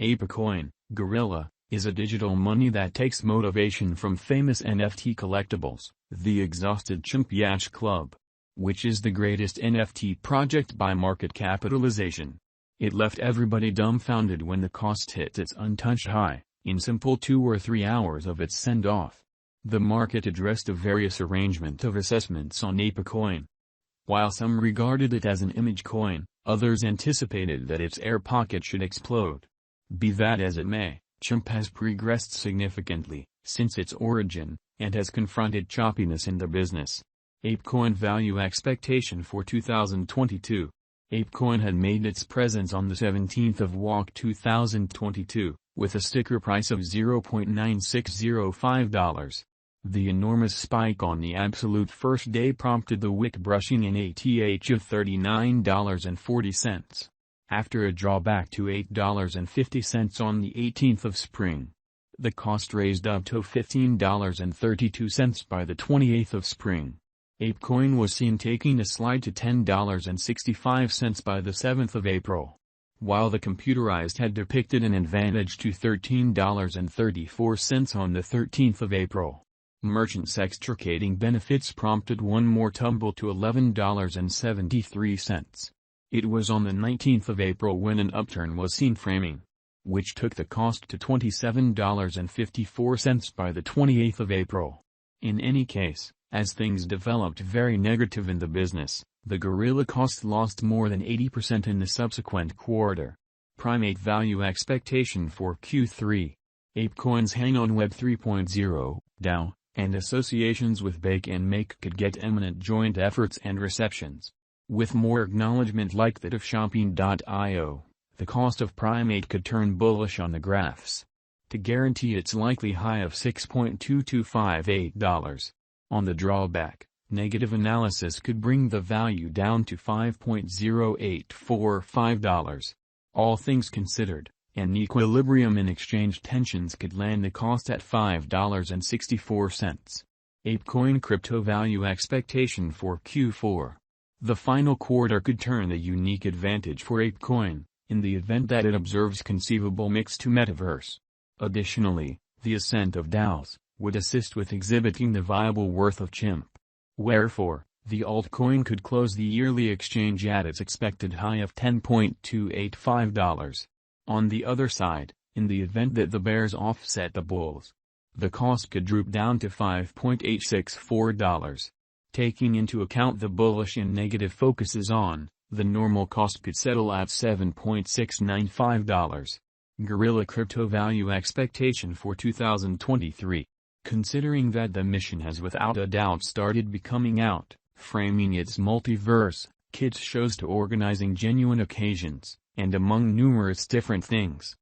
Apecoin, Gorilla, is a digital money that takes motivation from famous NFT collectibles, the Exhausted Chimp Yacht Club, which is the greatest NFT project by market capitalization. It left everybody dumbfounded when the cost hit its untouched high, in simple 2 or 3 hours of its send-off. The market addressed a various arrangement of assessments on Apecoin. While some regarded it as an image coin, others anticipated that its air pocket should explode. Be that as it may, Chimp has progressed significantly since its origin, and has confronted choppiness in the business. Apecoin value expectation for 2022. Apecoin had made its presence on the 17th of WOC 2022, with a sticker price of $0.9605. The enormous spike on the absolute first day prompted the wick brushing an ATH of $39.40. After a drawback to $8.50 on the 18th of spring. The cost raised up to $15.32 by the 28th of spring. Apecoin was seen taking a slide to $10.65 by the 7th of April. While the computerized had depicted an advantage to $13.34 on the 13th of April. Merchants extricating benefits prompted one more tumble to $11.73. It was on the 19th of April when an upturn was seen framing, which took the cost to $27.54 by the 28th of April. In any case, as things developed very negative in the business, the Gorilla cost lost more than 80% in the subsequent quarter. Primate value expectation for Q3. Apecoin's hang on Web 3.0, DAO, and associations with Bake and Make could get eminent joint efforts and receptions. With more acknowledgement like that of Shopping.io, the cost of Primate could turn bullish on the graphs. To guarantee its likely high of $6.2258. On the drawback, negative analysis could bring the value down to $5.0845. All things considered, an equilibrium in exchange tensions could land the cost at $5.64. Apecoin crypto value expectation for Q4. The final quarter could turn a unique advantage for Apecoin, in the event that it observes conceivable mix to metaverse. Additionally, the ascent of DAOs would assist with exhibiting the viable worth of Chimp. Wherefore, the altcoin could close the yearly exchange at its expected high of $10.285. On the other side, in the event that the bears offset the bulls, the cost could droop down to $5.864. Taking into account the bullish and negative focuses on, the normal cost could settle at $7.695. Gorilla crypto value expectation for 2023. Considering that the mission has without a doubt started becoming out, framing its multiverse, kids shows to organizing genuine occasions, and among numerous different things.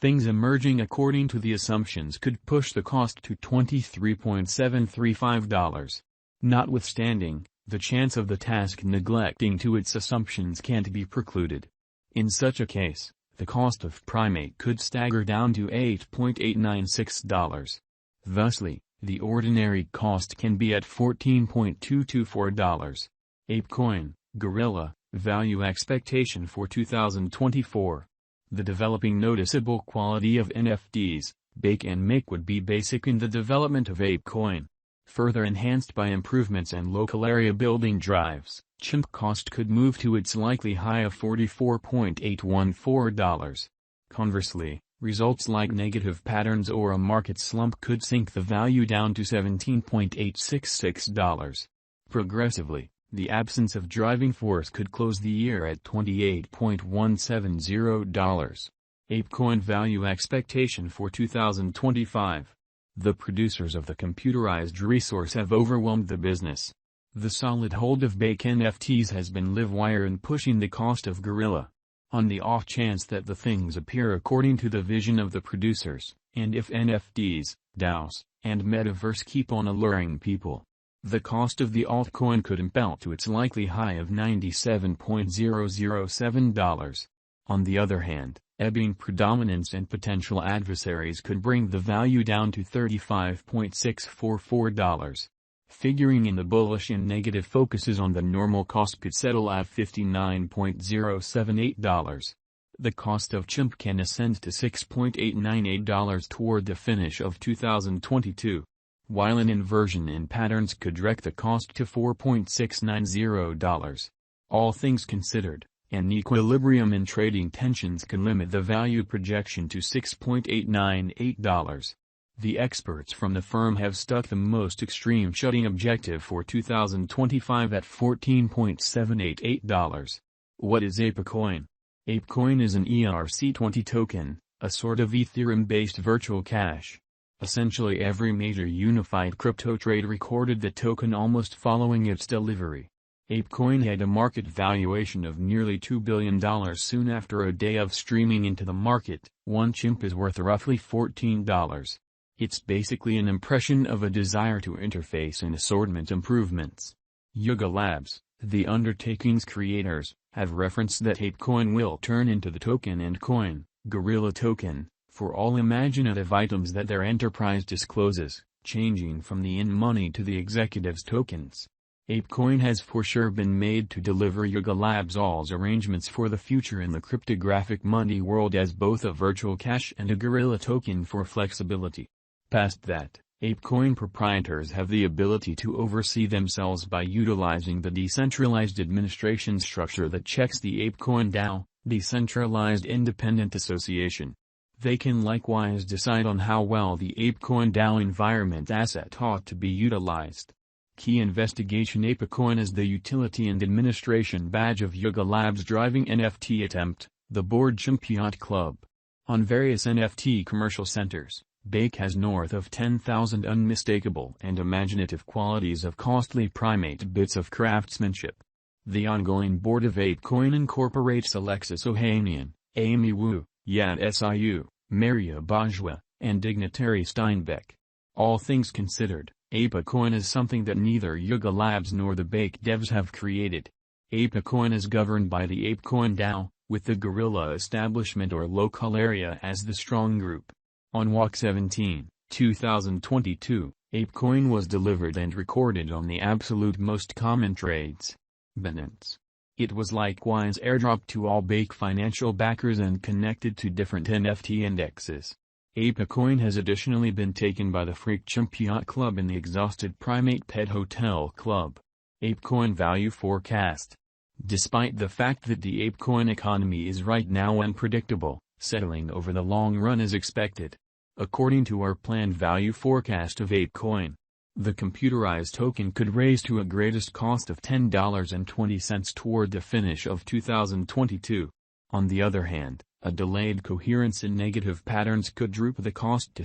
Things emerging according to the assumptions could push the cost to $23.735. Notwithstanding, the chance of the task neglecting to its assumptions can't be precluded. In such a case, the cost of Primate could stagger down to $8.896. Thusly, the ordinary cost can be at $14.224. Apecoin, Gorilla, value expectation for 2024. The developing noticeable quality of NFTs, Bake and Make would be basic in the development of Apecoin. Further enhanced by improvements and local area building drives, Chimp cost could move to its likely high of $44.814. Conversely, results like negative patterns or a market slump could sink the value down to $17.866. Progressively, the absence of driving force could close the year at $28.170. Apecoin value expectation for 2025. The producers of the computerized resource have overwhelmed the business. The solid hold of Bake NFTs has been livewire in pushing the cost of Gorilla. On the off chance that the things appear according to the vision of the producers, and if NFTs, DAOs, and Metaverse keep on alluring people, the cost of the altcoin could impel to its likely high of $97.007. On the other hand, ebbing predominance and potential adversaries could bring the value down to $35.644. Figuring in the bullish and negative focuses on the normal cost could settle at $59.078. The cost of CHIMP can ascend to $6.898 toward the finish of 2022, while an inversion in patterns could wreck the cost to $4.690. All things considered, an equilibrium in trading tensions can limit the value projection to $6.898. The experts from the firm have stuck the most extreme shutting objective for 2025 at $14.788. What is Apecoin? Apecoin is an ERC20 token, a sort of Ethereum-based virtual cash. Essentially every major unified crypto trade recorded the token almost following its delivery. Apecoin had a market valuation of nearly $2 billion soon after a day of streaming into the market. One CHIMP is worth roughly $14. It's basically an impression of a desire to interface and assortment improvements. Yuga Labs, the undertaking's creators, have referenced that Apecoin will turn into the token and coin, Gorilla Token, for all imaginative items that their enterprise discloses, changing from the in-money to the executives' tokens. Apecoin has for sure been made to deliver Yuga Labs' all's arrangements for the future in the cryptographic money world as both a virtual cash and a Gorilla Token for flexibility. Past that, Apecoin proprietors have the ability to oversee themselves by utilizing the decentralized administration structure that checks the Apecoin DAO, Decentralized Independent Association. They can likewise decide on how well the Apecoin DAO environment asset ought to be utilized. Key investigation: Apecoin is the utility and administration badge of Yuga Labs' driving NFT attempt, the board CHIMP Yacht Club. On various NFT commercial centers, Bake has north of 10,000 unmistakable and imaginative qualities of costly primate bits of craftsmanship. The ongoing board of Apecoin incorporates Alexis Ohanian, Amy Wu, Yat Siu, Maria Bajwa, and dignitary Steinbeck. All things considered, Apecoin is something that neither Yuga Labs nor the Bake devs have created. Apecoin is governed by the Apecoin DAO, with the Gorilla establishment or local area as the strong group. On Walk 17, 2022, Apecoin was delivered and recorded on the absolute most common trades, Binance. It was likewise airdropped to all Bake financial backers and connected to different NFT indexes. Apecoin has additionally been taken by the Freak CHIMP Yacht Club and the Exhausted Primate Pet Hotel Club. Apecoin value forecast. Despite the fact that the Apecoin economy is right now unpredictable, settling over the long run is expected. According to our planned value forecast of Apecoin, the computerized token could raise to a greatest cost of $10.20 toward the finish of 2022. On the other hand, a delayed coherence in negative patterns could droop the cost to